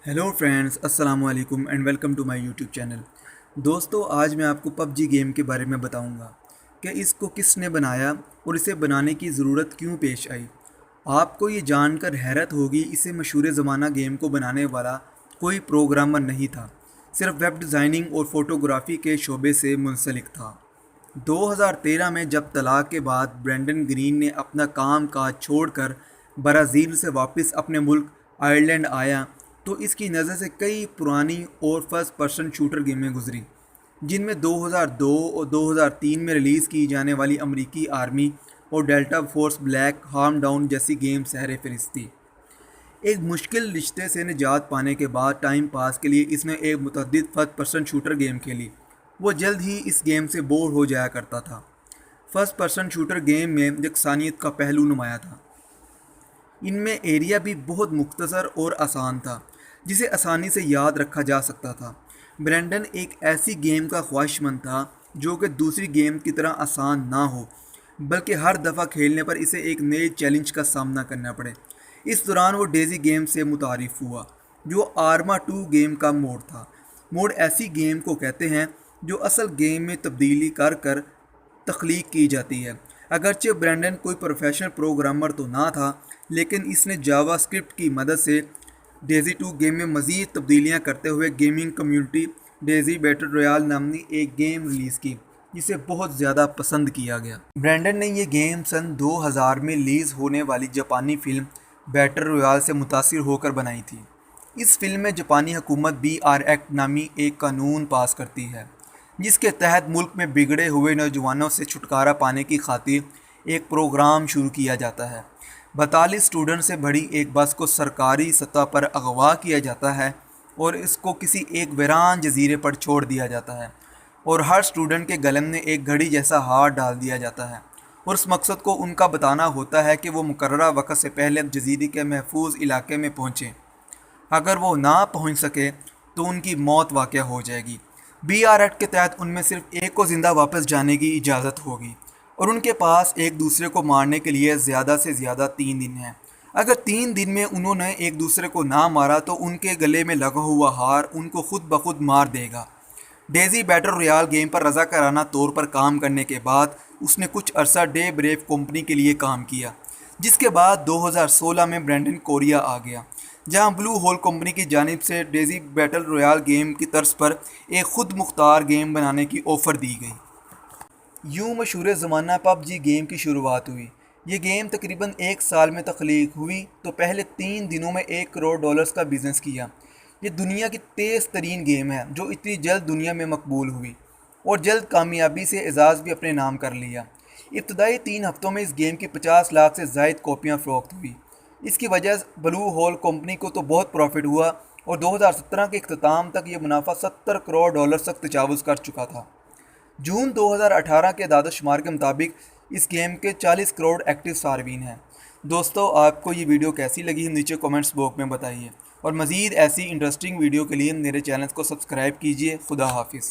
Hello friends, अस्सलाम वालेकुम and welcome to my YouTube channel. दोस्तों, आज मैं आपको पबजी गेम के बारे में बताऊंगा कि इसको किसने बनाया और इसे बनाने की ज़रूरत क्यों पेश आई। आपको ये जानकर हैरत होगी, इसे मशहूर ज़माना गेम को बनाने वाला कोई प्रोग्रामर नहीं था, सिर्फ वेब डिज़ाइनिंग और फोटोग्राफी के शोबे से मुंसलिक था। 2013 में जब तलाक के बाद ब्रेंडन ग्रीन ने अपना काम काज छोड़कर ब्राज़ील से वापस अपने मुल्क आयरलैंड आया, तो इसकी नज़र से कई पुरानी और फर्स्ट पर्सन शूटर गेमें गुजरी, जिनमें 2002 और 2003 में रिलीज़ की जाने वाली अमेरिकी आर्मी और delta force black harm down जैसी गेम सहरे फहरिस्त थी। एक मुश्किल रिश्ते से निजात पाने के बाद टाइम पास के लिए इसने एक मुतअद्दिद फर्स्ट पर्सन शूटर गेम खेली। वो जल्द ही इस गेम से बोर हो जाया करता था। फर्स्ट पर्सन शूटर गेम में यकसानियत का पहलू नुमाया था। इनमें एरिया भी बहुत मुख्तसर और आसान था, जिसे आसानी से याद रखा जा सकता था। ब्रेंडन एक ऐसी गेम का ख्वाहिशमंद था जो कि दूसरी गेम की तरह आसान ना हो, बल्कि हर दफ़ा खेलने पर इसे एक नए चैलेंज का सामना करना पड़े। इस दौरान वो डेज़ी गेम से मुतारिफ़ हुआ, जो आर्मा 2 गेम का मोड था। मोड ऐसी गेम को कहते हैं जो असल गेम में तब्दीली कर कर तख्लीक की जाती है। अगरचे ब्रेंडन कोई प्रोफेशनल प्रोग्रामर तो ना था, लेकिन इसने जावा स्क्रिप्ट की मदद से डेज़ी 2 गेम में मज़ीद तब्दीलियाँ करते हुए gaming community Daisy battle royale नामनी एक गेम रिलीज़ की, जिसे बहुत ज़्यादा पसंद किया गया। ब्रेंडन ने यह गेम सन 2000 में रिलीज़ होने वाली जापानी फ़िल्म बैटल रॉयल से मुतासिर होकर बनाई थी। इस फिल्म में जापानी हुकूमत BR एक्ट नामी एक कानून पास करती है, जिसके तहत मुल्क में बिगड़े हुए नौजवानों से छुटकारा पाने की खातिर एक प्रोग्राम शुरू किया जाता है। 42 स्टूडेंट से भरी एक बस को सरकारी सतह पर अगवा किया जाता है और इसको किसी एक वीरान जजीरे पर छोड़ दिया जाता है, और हर स्टूडेंट के गले में एक घड़ी जैसा हार डाल दिया जाता है, और उस मकसद को उनका बताना होता है कि वो मुकर्ररा वक्त से पहले जजीरे के महफूज इलाके में पहुँचें। अगर वो ना पहुँच सके तो उनकी मौत वाक़या हो जाएगी। BR एक्ट के तहत उनमें सिर्फ एक को ज़िंदा वापस जाने की इजाज़त होगी, और उनके पास एक दूसरे को मारने के लिए ज़्यादा से ज़्यादा 3 दिन हैं। अगर 3 दिन में उन्होंने एक दूसरे को ना मारा तो उनके गले में लगा हुआ हार उनको खुद ब खुद मार देगा। डेज़ी बैटल रॉयल गेम पर रज़ाकाराना तौर पर काम करने के बाद उसने कुछ अरसा डे ब्रेव कंपनी के लिए काम किया, जिसके बाद 2016 में ब्रेंडन कोरिया आ गया, जहां ब्लू होल कंपनी की जानिब से डेज़ी बैटल रॉयल गेम की तर्ज पर एक खुद मुख्तार गेम बनाने की ऑफ़र दी गई। यूँ मशहूर ज़माना पबजी गेम की शुरुआत हुई। ये गेम तकरीबन 1 साल में तख्लीक हुई तो पहले 3 दिनों में $1 करोड़ का बिज़नेस किया। ये दुनिया की तेज़ तरीन गेम है जो इतनी जल्द दुनिया में मकबूल हुई, और जल्द कामयाबी से एजाज़ भी अपने नाम कर लिया। इब्तदाई 3 हफ्तों में इस गेम की 50 लाख से ज़ायद कॉपियाँ फ़रोख्त हुई। इसकी वजह ब्लू होल कंपनी को तो बहुत प्रॉफिट हुआ, और 2017 के अख्ताम तक ये मुनाफा $70 करोड़ तक तजावुज़ कर चुका था। जून 2018 के दादोशुमार के मुताबिक इस गेम के 40 करोड़ एक्टिव सार्विन हैं। दोस्तों, आपको ये वीडियो कैसी लगी नीचे कमेंट्स बॉक्स में बताइए, और मज़ीद ऐसी इंटरेस्टिंग वीडियो के लिए मेरे चैनल को सब्सक्राइब कीजिए। खुदा हाफिज़।